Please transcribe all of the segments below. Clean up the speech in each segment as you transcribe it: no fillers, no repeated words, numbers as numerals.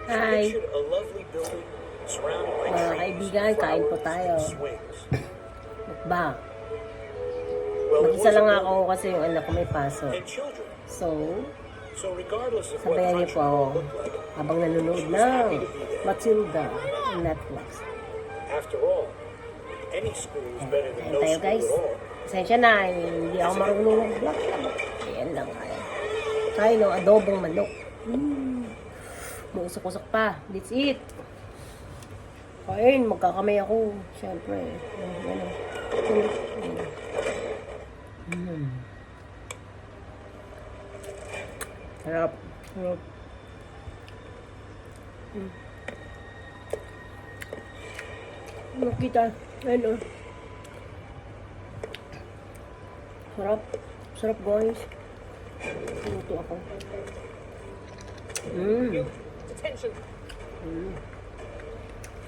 Hi. Mga kaibigan, kain po tayo. Mukbang. Mag-isa lang ako kasi yung anak ko may pasok. So, sabayan niyo po ako habang nanonood ng Matilda ng Netflix. Ayan tayo guys. Pasensya na, hindi ako marunong mag-vlog. Ayan lang kaya. Tayo no, adobong manok. Mausok-usok pa. Let's eat. Kain, magkakamay ako. Siyempre. Ayan. Harap. Harap. Nakita. Ayan o. Sarap. Sarap guys. Luto ako.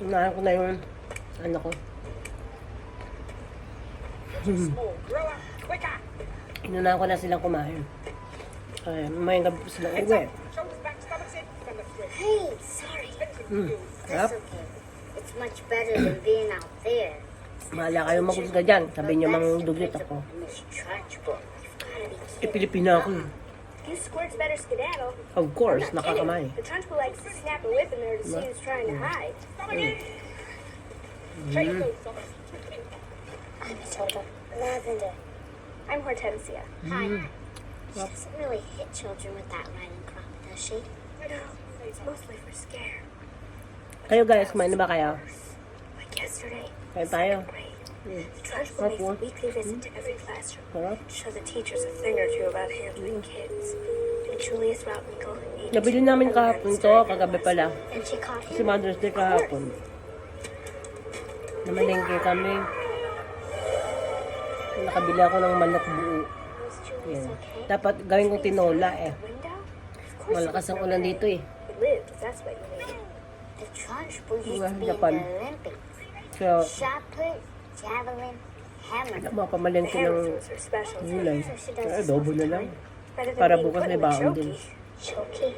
Unahan ko na yung ano ko. Inunahan ko na silang kumain. Ay, may gabi po silang uwi. Hey, sorry. Sarap. It's much better than being out there. Mahala kayo maghusga dyan. Sabi niyo mang duglit ako. Pilipina ako. You squirts better skedaddle. Of course, nakakamay. The Trunchbull likes to snap a whip in there to see who's trying to hide. I'm Matilda. Lavender. I'm Hortensia. Hi. She doesn't really hit children with that riding crop, does she? No, it's mostly for scare. Kayo guys, kumain na ba kayo? Like yesterday. Kain tayo. The Trunchbull makes a weekly visit to every classroom. Sarap. Show the teachers a thing or two about handling kids. And Julius Routwinkle needed Nabili namin kahapon to, kagabi pala. And she caught Kasi him. Mother's Day kahapon. Namalengke kami. Nakabili ako ng manok buo. Was Julius Yan. okay? Dapat gawin kong tinola eh. Window? Of course Malakas ang ulan dito eh. he lived, if that's what you mean. The Trunchbull used to be in Japan. the Olympics. So, Shot put, javelin, hammer. mga pamalengke ng was her specialty. gulay. So she does Kaya this adobo all na the lang. time. Better than Para being bukas put may in a baon din. Chokey.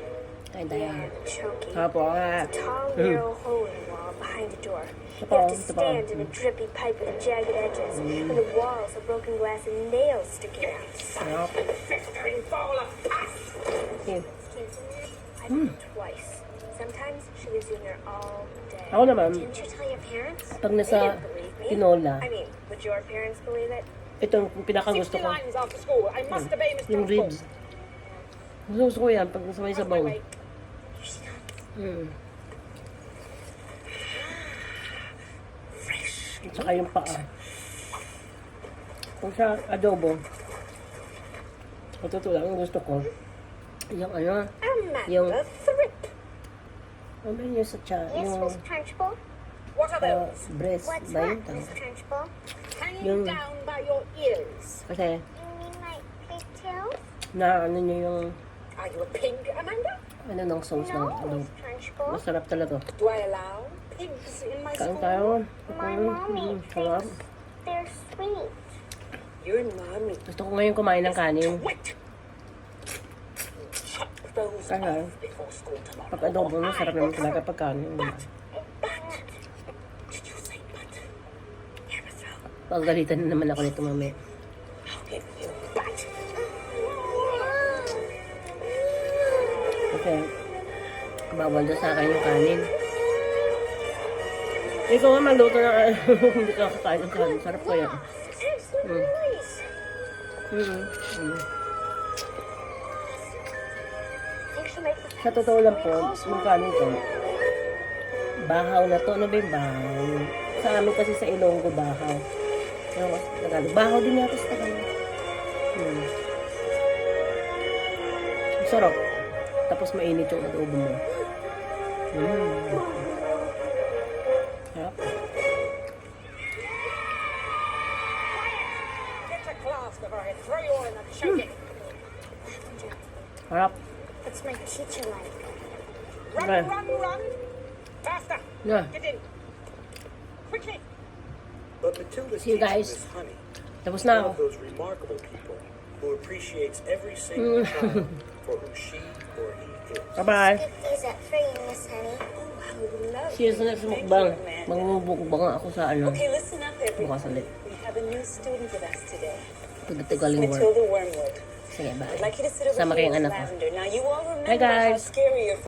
Kain tayo. Yeah, chokey. Tapos, Tall, narrow hole in the wall behind the door. You Tapos, have to stand in a drippy pipe with jagged edges, and the walls are broken glass and nails sticking out. sarap. Okay. I've been twice. Sometimes she was in there all day. Ako naman, Didn't you tell your parents? pag They nasa didn't believe me. tinola, I mean, would your parents believe it? ito yung pinakagusto ko. lines after school. I must obey Mr. Yung Trunchbull. ribs. Gusto ko yan pag nasa may sabaw. Wait, At saka yung paa. Kung sa adobo, ito lang ang gusto ko. Yung ano, yung, Amanda Thripp. ano yun sa tiyan, Yes, yung Miss Trunchbull? what are those? breast What's ba yun? that, Miss Trunchbull? Hanging Yung- down by your ears. Kasi, You mean like pigtails? na ano nyo yung, Are you a pig, Amanda? ano ng sauce ng No, adobo. Miss Trunchbull. Masarap talaga. Do I allow pigs in my Kain school? tayo. My mommy Sarap. thinks they're sweet. Your mommy. Gusto ko ngayon kumain ng kanin. Wait. Chop those Kaya, off before school tomorrow. pag adobo mo, sarap naman talaga pag kanin. But. Did you say but? Here, Miss Al. Pagalitan na naman ako nito mamaya. I'll give you but. Kasi, bawal na sa akin yung kanin. Ikaw nga magluto na hindi ka kakain ng kanin. Sarap ko yan. Excellent release. Think she'll make the Sa totoo lang po, yung kanin ko, bahaw na to. Ano ba yung bahaw? Sa amin kasi sa Ilonggo, bahaw. Pero Tagalog, bahaw din yata sa Tagalog. Sarap. Tapos mainit yung adobo mo. Sarap. Get to class before I throw you all in the choking. Sarap. What's my teacher like? Run, Okay. run. Faster. Yeah. Get in. Quickly. But Matilda's See you teacher, guys. Miss Honey, Tapos is one na ako. of those remarkable people who appreciates every single child for who she or he is. Bye-bye. Get these up for you, Miss Honey. I would love See you sa next mukbang. Mangmumukbang ako sa ano. Okay, listen up, everyone. Bukas ulit. We have a new student with us today. Pagkatigaling work. Matilda Wormwood. Sige, I'd bye. like you to sit over Sama here kayong with anak ko. Lavender. Now, you all Hi, remember how guys. scary your